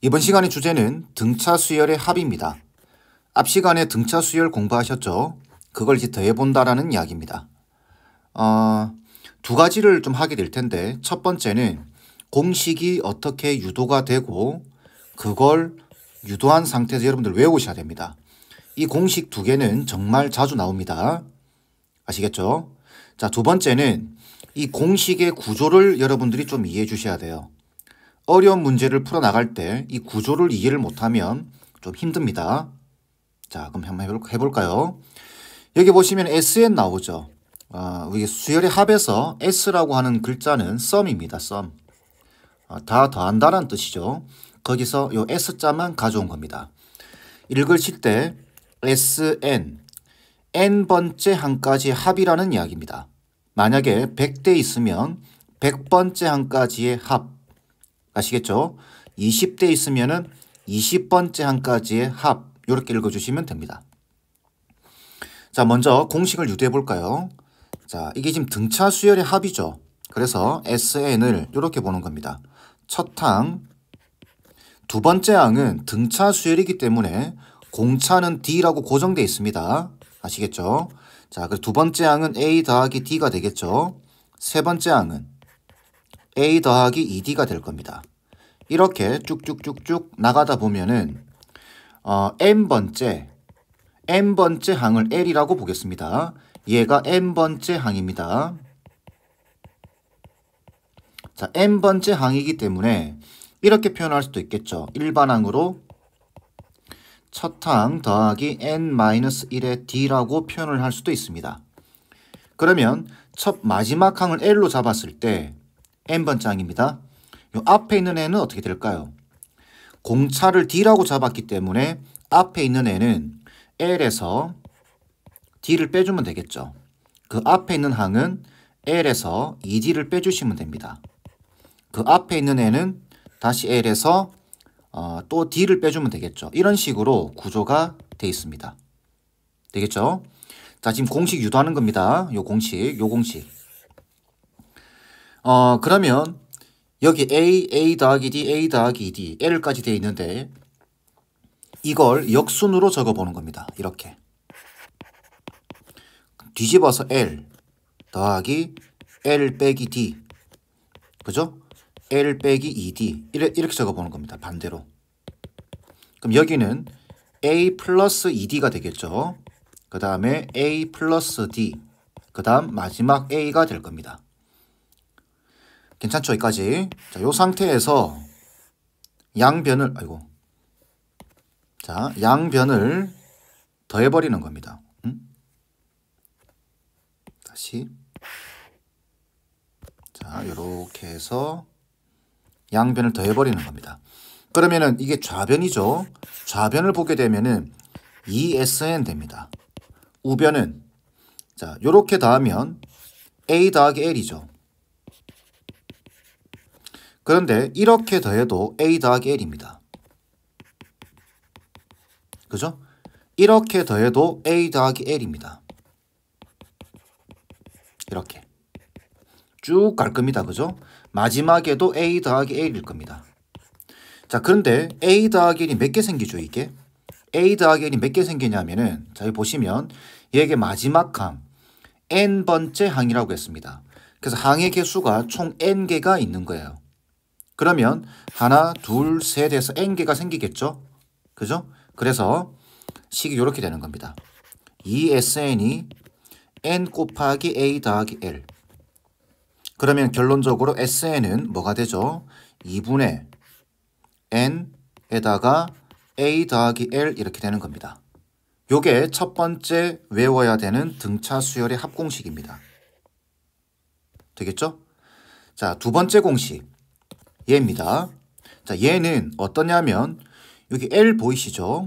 이번 시간의 주제는 등차 수열의 합입니다. 앞 시간에 등차 수열 공부하셨죠? 그걸 이제 더해본다라는 이야기입니다. 두 가지를 좀 하게 될 텐데 첫 번째는 공식이 어떻게 유도가 되고 그걸 유도한 상태에서 여러분들 외우셔야 됩니다. 이 공식 두 개는 정말 자주 나옵니다. 아시겠죠? 자, 두 번째는 이 공식의 구조를 여러분들이 좀 이해해 주셔야 돼요. 어려운 문제를 풀어나갈 때 이 구조를 이해를 못하면 좀 힘듭니다. 자, 그럼 한번 해볼까요? 여기 보시면 SN 나오죠. 이게 수열의 합에서 S라고 하는 글자는 썸입니다. 썸. 다 더한다는 뜻이죠. 거기서 요 S자만 가져온 겁니다. 읽으실 때 SN, N번째 항까지의 합이라는 이야기입니다. 만약에 100대 있으면 100번째 항까지의 합. 아시겠죠? 20대 있으면은 20번째 항까지의 합. 이렇게 읽어주시면 됩니다. 자, 먼저 공식을 유도해 볼까요? 자, 이게 지금 등차 수열의 합이죠. 그래서 SN을 이렇게 보는 겁니다. 첫 항, 두 번째 항은 등차 수열이기 때문에 공차는 D라고 고정되어 있습니다. 아시겠죠? 자, 그래서 두 번째 항은 A 더하기 D가 되겠죠. 세 번째 항은 A 더하기 2D가 될 겁니다. 이렇게 쭉쭉쭉쭉 나가다 보면은 N번째 항을 L이라고 보겠습니다. 얘가 N번째 항입니다. 자, N번째 항이기 때문에 이렇게 표현할 수도 있겠죠. 일반항으로 첫 항 더하기 N-1의 D라고 표현을 할 수도 있습니다. 그러면 첫 마지막 항을 L로 잡았을 때 N번째 항입니다. 이 앞에 있는 애는 어떻게 될까요? 공차를 D라고 잡았기 때문에 앞에 있는 애는 L에서 D를 빼주면 되겠죠. 그 앞에 있는 항은 L에서 2D를 빼주시면 됩니다. 그 앞에 있는 애는 다시 L에서 또 D를 빼주면 되겠죠. 이런 식으로 구조가 돼 있습니다. 되겠죠? 자, 지금 공식 유도하는 겁니다. 요 공식. 그러면 여기 A 더하기 D, A 더하기 D, L까지 되어 있는데 이걸 역순으로 적어보는 겁니다. 이렇게. 뒤집어서 L 더하기 L 빼기 D. 그죠? L 빼기 2D. 이렇게 적어보는 겁니다. 반대로. 그럼 여기는 A 플러스 2D가 되겠죠. 그 다음에 A 플러스 D. 그 다음 마지막 A가 될 겁니다. 괜찮죠? 여기까지. 자, 요 상태에서 양변을, 양변을 더해버리는 겁니다. 다시. 자, 요렇게 해서 양변을 더해버리는 겁니다. 그러면은 이게 좌변이죠. 좌변을 보게 되면은 2SN 됩니다. 우변은, 자, 요렇게 더하면 A 더하기 L이죠. 그런데 이렇게 더해도 A 더하기 L입니다. 그죠? 이렇게 더해도 A 더하기 L입니다. 이렇게. 쭉 갈 겁니다. 그죠? 마지막에도 A 더하기 L일 겁니다. 자, 그런데 A 더하기 L이 몇 개 생기죠, 이게? A 더하기 L이 몇 개 생기냐면은, 자, 여기 보시면, 얘게 마지막 항, N번째 항이라고 했습니다. 그래서 항의 개수가 총 N개가 있는 거예요. 그러면 하나, 둘, 셋에서 N개가 생기겠죠? 그죠? 그래서 식이 이렇게 되는 겁니다. 2SN이 N 곱하기 A 더하기 L. 그러면 결론적으로 SN은 뭐가 되죠? 2분의 N에다가 A 더하기 L 이렇게 되는 겁니다. 요게 첫 번째 외워야 되는 등차 수열의 합공식입니다. 되겠죠? 자, 두 번째 공식. 얘입니다. 자, 얘는 어떠냐면 여기 L 보이시죠?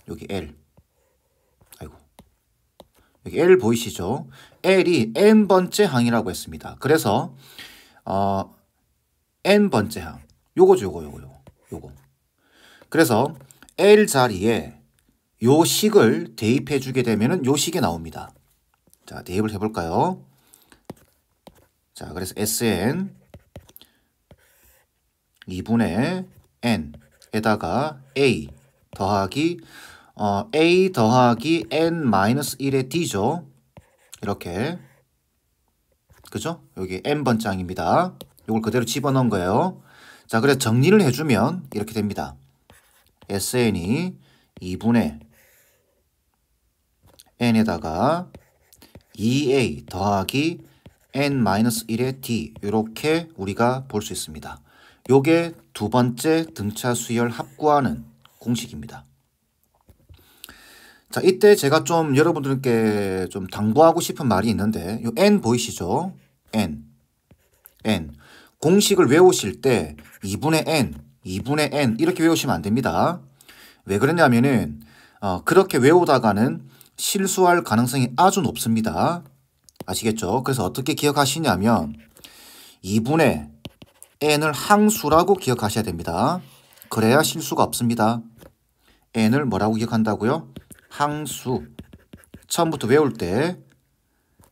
여기 L. 여기 L 보이시죠? L이 N번째 항이라고 했습니다. 그래서 N번째 항. 요거. 그래서 L 자리에 요 식을 대입해 주게 되면은 요 식이 나옵니다. 자, 대입을 해 볼까요? 자, 그래서 SN 2분의 N 에다가 a 더하기 a 더하기 n-1의 d죠. 이렇게. 그죠? 여기 n번장입니다. 이걸 그대로 집어넣은 거예요. 자, 그래서 정리를 해주면 이렇게 됩니다. SN이 2분의 n에다가 2a 더하기 n-1의 d 이렇게 우리가 볼 수 있습니다. 요게 두 번째 등차 수열 합구하는 공식입니다. 자, 이때 제가 좀 여러분들께 좀 당부하고 싶은 말이 있는데 요 n 보이시죠? n. 공식을 외우실 때 2분의 n 이렇게 외우시면 안 됩니다. 왜 그러냐면은 그렇게 외우다가는 실수할 가능성이 아주 높습니다. 아시겠죠? 그래서 어떻게 기억하시냐면 2분의 n을 항수라고 기억하셔야 됩니다. 그래야 실수가 없습니다. n을 뭐라고 기억한다고요? 항수. 처음부터 외울 때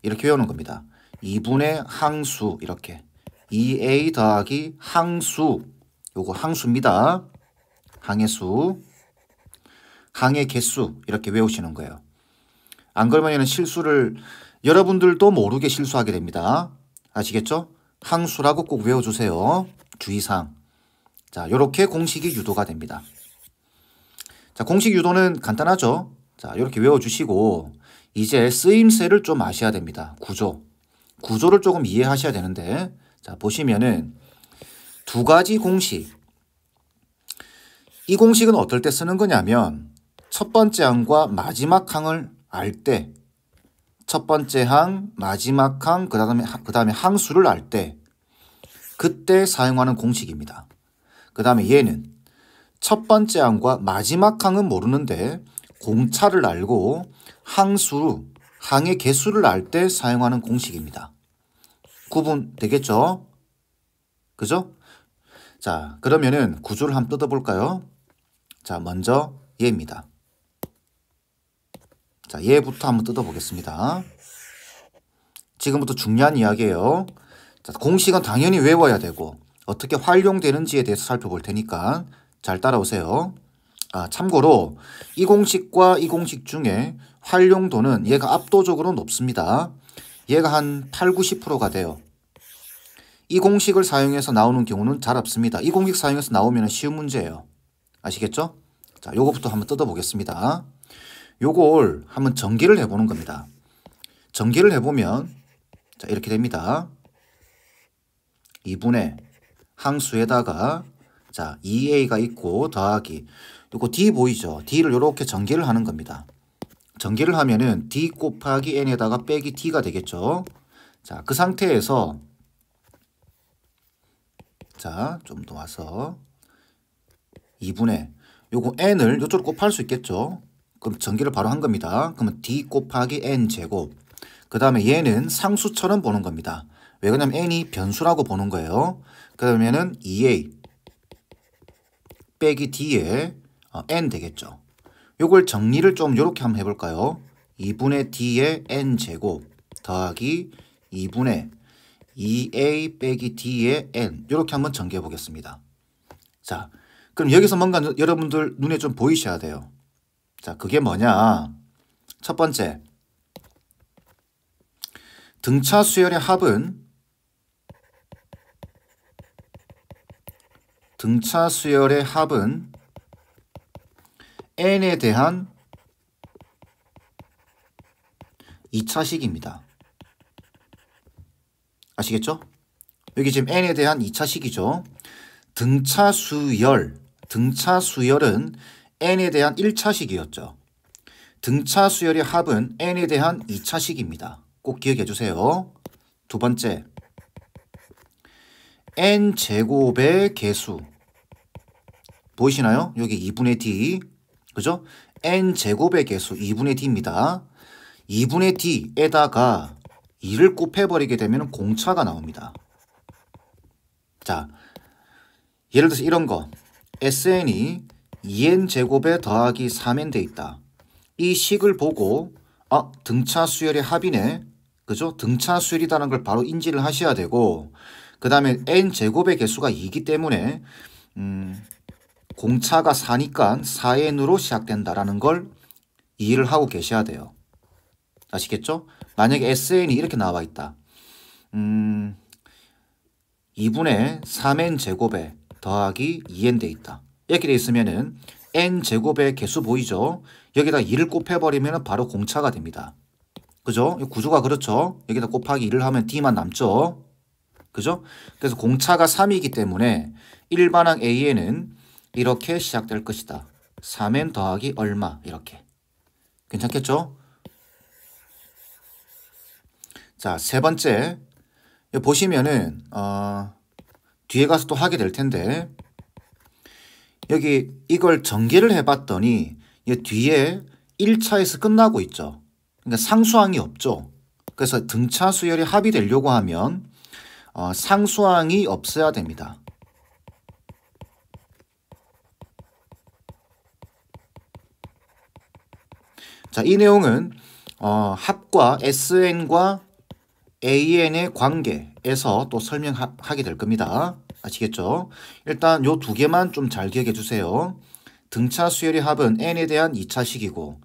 이렇게 외우는 겁니다. 2분의 항수 이렇게 2a 더하기 항수. 요거 항수입니다. 항의 수. 항의 개수 이렇게 외우시는 거예요. 안 그러면 실수를 여러분들도 모르게 실수하게 됩니다. 아시겠죠? 항수라고 꼭 외워주세요. 주의사항. 자, 이렇게 공식이 유도가 됩니다. 자, 공식 유도는 간단하죠? 자, 이렇게 외워주시고 이제 쓰임새를 좀 아셔야 됩니다. 구조를 조금 이해하셔야 되는데 자, 보시면은 두 가지 공식. 이 공식은 어떨 때 쓰는 거냐면 첫 번째 항과 마지막 항을 알 때, 첫 번째 항, 마지막 항, 그 다음에 항수를 알 때, 그때 사용하는 공식입니다. 그 다음에 얘는 첫 번째 항과 마지막 항은 모르는데 공차를 알고 항의 개수를 알 때 사용하는 공식입니다. 구분 되겠죠? 그죠? 자, 그러면은 구조를 한번 뜯어볼까요? 자, 먼저 얘입니다. 자, 얘부터 한번 뜯어보겠습니다. 지금부터 중요한 이야기예요. 자, 공식은 당연히 외워야 되고 어떻게 활용되는지에 대해서 살펴볼 테니까 잘 따라오세요. 참고로 이 공식과 이 공식 중에 활용도는 얘가 압도적으로 높습니다. 얘가 한 8, 90%가 돼요. 이 공식을 사용해서 나오는 경우는 잘 없습니다. 이 공식 사용해서 나오면 쉬운 문제예요. 아시겠죠? 자, 요거부터 한번 뜯어보겠습니다. 요걸 한번 전개를 해보는 겁니다. 전개를 해보면 자, 이렇게 됩니다. 2분의 항수에다가 자, 2a가 있고 더하기 요거 d 보이죠? d를 이렇게 전개를 하는 겁니다. 전개를 하면은 d 곱하기 n에다가 빼기 t가 되겠죠. 자, 그 상태에서 자, 좀 더 와서 2분의 요거 n을 요쪽으로 곱할 수 있겠죠. 그럼 전개를 바로 한 겁니다. 그러면 d 곱하기 n 제곱. 그 다음에 얘는 상수처럼 보는 겁니다. 왜 그러냐면 n이 변수라고 보는 거예요. 그러면은 2a 빼기 d에 n 되겠죠. 요걸 정리를 좀 이렇게 한번 해볼까요? 2분의 d의 n 제곱 더하기 2분의 2a 빼기 d의 n 이렇게 한번 전개해 보겠습니다. 자, 그럼 여기서 뭔가 여러분들 눈에 좀 보이셔야 돼요. 자, 그게 뭐냐? 첫 번째, 등차 수열의 합은 n에 대한 2차식입니다. 아시겠죠? 여기 지금 n에 대한 2차식이죠. 등차 수열은 n에 대한 1차식이었죠. 등차 수열의 합은 n에 대한 2차식입니다. 꼭 기억해 주세요. 두 번째, n제곱의 개수. 보이시나요? 여기 2분의 d. 그죠? n제곱의 개수 2분의 d입니다. 2분의 d에다가 2를 곱해버리게 되면 공차가 나옵니다. 자, 예를 들어서 이런 거. SN이 2n제곱에 더하기 3n 돼 있다. 이 식을 보고 등차 수열의 합이네. 그죠? 등차 수열이라는 걸 바로 인지를 하셔야 되고 그 다음에 n제곱의 개수가 2이기 때문에 공차가 4니까 4n으로 시작된다라는 걸 이해를 하고 계셔야 돼요. 아시겠죠? 만약에 SN이 이렇게 나와 있다. 2분의 3n 제곱에 더하기 2n 돼 있다. 이렇게 돼 있으면은 n 제곱의 개수 보이죠? 여기다 2를 곱해버리면 바로 공차가 됩니다. 그죠? 구조가 그렇죠? 여기다 곱하기 2를 하면 d만 남죠? 그죠? 그래서 공차가 3이기 때문에 일반항 A에는 이렇게 시작될 것이다. 3n 더하기 얼마 이렇게. 괜찮겠죠? 자, 세 번째. 보시면은 뒤에 가서 또 하게 될 텐데 여기 이걸 전개를 해봤더니 뒤에 1차에서 끝나고 있죠. 그러니까 상수항이 없죠. 그래서 등차 수열이 합의되려고 하면 상수항이 없어야 됩니다. 자, 이 내용은 합과 SN과 AN의 관계에서 또 설명하게 될 겁니다. 아시겠죠? 일단 요 두 개만 좀 잘 기억해 주세요. 등차 수열의 합은 n에 대한 2차식이고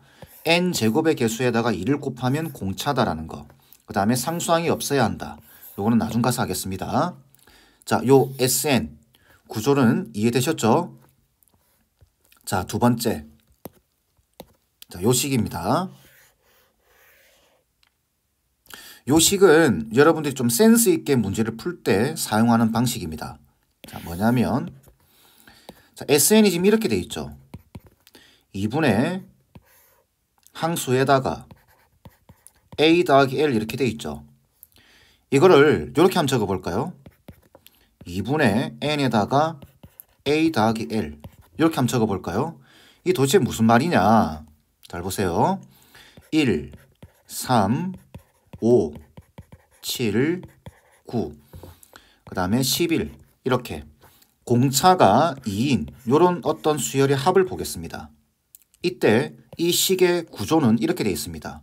n 제곱의 개수에다가 2를 곱하면 공차다라는 거. 그 다음에 상수항이 없어야 한다. 요거는 나중 가서 하겠습니다. 자, 요 SN 구조는 이해되셨죠? 자, 두 번째. 자, 요 식입니다. 요 식은 여러분들이 좀 센스 있게 문제를 풀 때 사용하는 방식입니다. 자, 뭐냐면 자, SN이 지금 이렇게 돼 있죠. 2분의 항수에다가 A 더하기 L 이렇게 돼 있죠. 이거를 이렇게 한번 적어볼까요? 2분의 N에다가 A 더하기 L 이렇게 한번 적어볼까요? 이게 도대체 무슨 말이냐? 잘 보세요. 1, 3, 5, 7, 9, 그 다음에 11 이렇게 공차가 2인 이런 어떤 수열의 합을 보겠습니다. 이때 이 식의 구조는 이렇게 되어 있습니다.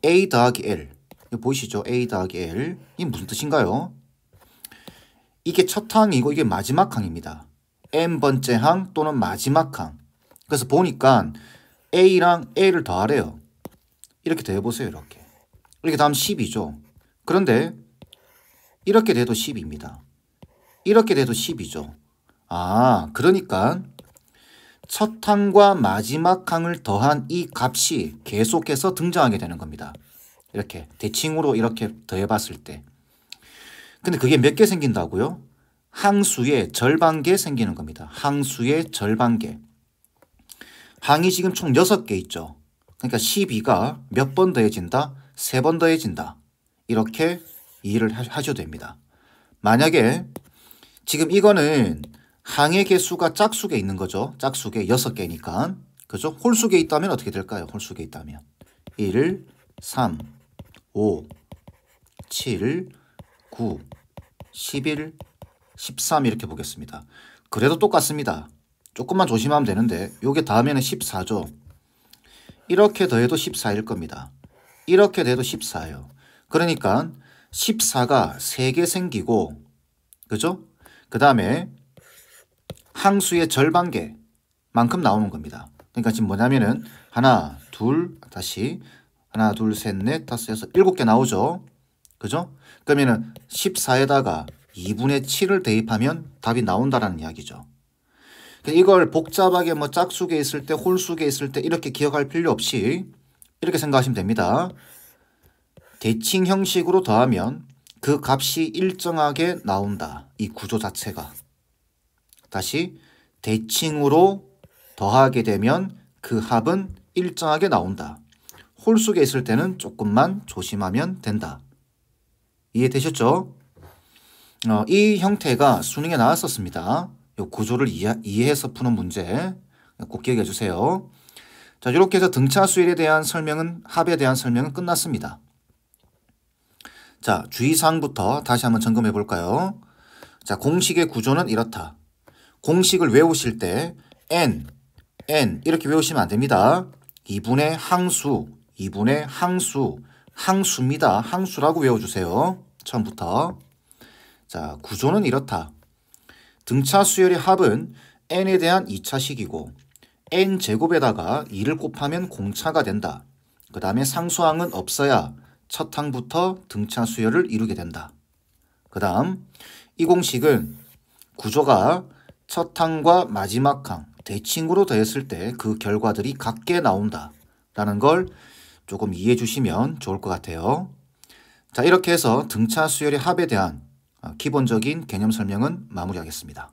A 더하기 L 이거 보이시죠? A 더하기 L 이게 무슨 뜻인가요? 이게 첫 항이고 이게 마지막 항입니다. n번째 항 또는 마지막 항. 그래서 보니까 A랑 L을 더하래요. 이렇게 더해보세요. 이렇게 다음 10이죠. 그런데 이렇게 돼도 10입니다. 이렇게 돼도 10이죠. 아, 그러니까 첫 항과 마지막 항을 더한 이 값이 계속해서 등장하게 되는 겁니다. 이렇게 대칭으로 이렇게 더해봤을 때. 근데 그게 몇 개 생긴다고요? 항수의 절반개 생기는 겁니다. 항수의 절반개. 항이 지금 총 6개 있죠. 그러니까 12가 몇 번 더해진다? 3번 더해진다. 이렇게 이해를 하셔도 됩니다. 만약에 지금 이거는 항의 개수가 짝수에 있는 거죠. 짝수에 6개니까. 그죠? 홀수에 있다면 어떻게 될까요? 홀수에 있다면. 1, 3, 5, 7, 9, 11, 13 이렇게 보겠습니다. 그래도 똑같습니다. 조금만 조심하면 되는데 요게 다음에는 14죠. 이렇게 더해도 14일 겁니다. 이렇게 돼도 14예요. 그러니까 14가 3개 생기고 그죠? 그 다음에 항수의 절반개만큼 나오는 겁니다. 그러니까 지금 뭐냐면은 하나, 둘, 다시 하나, 둘, 셋, 넷, 다섯, 여섯, 7개 나오죠. 그죠? 그러면은 14에다가 2분의 7을 대입하면 답이 나온다라는 이야기죠. 이걸 복잡하게 뭐 짝수에 있을 때, 홀수에 있을 때 이렇게 기억할 필요 없이 이렇게 생각하시면 됩니다. 대칭 형식으로 더하면 그 값이 일정하게 나온다. 이 구조 자체가. 다시 대칭으로 더하게 되면 그 합은 일정하게 나온다. 홀수에 있을 때는 조금만 조심하면 된다. 이해되셨죠? 이 형태가 수능에 나왔었습니다. 이 구조를 이해해서 푸는 문제 꼭 기억해 주세요. 자, 이렇게 해서 등차 수열에 대한 설명은 합에 대한 설명은 끝났습니다. 자, 주의사항부터 다시 한번 점검해 볼까요? 자, 공식의 구조는 이렇다. 공식을 외우실 때 n 이렇게 외우시면 안 됩니다. 2분의 항수, 2분의 항수, 항수입니다. 항수라고 외워주세요. 처음부터. 자, 구조는 이렇다. 등차 수열의 합은 n에 대한 2차식이고 n제곱에다가 2를 곱하면 공차가 된다. 그 다음에 상수항은 없어야 첫 항부터 등차 수열을 이루게 된다. 그 다음 이 공식은 구조가 첫 항과 마지막 항 대칭으로 더했을 때 그 결과들이 같게 나온다 라는 걸 조금 이해해 주시면 좋을 것 같아요. 자, 이렇게 해서 등차 수열의 합에 대한 기본적인 개념 설명은 마무리하겠습니다.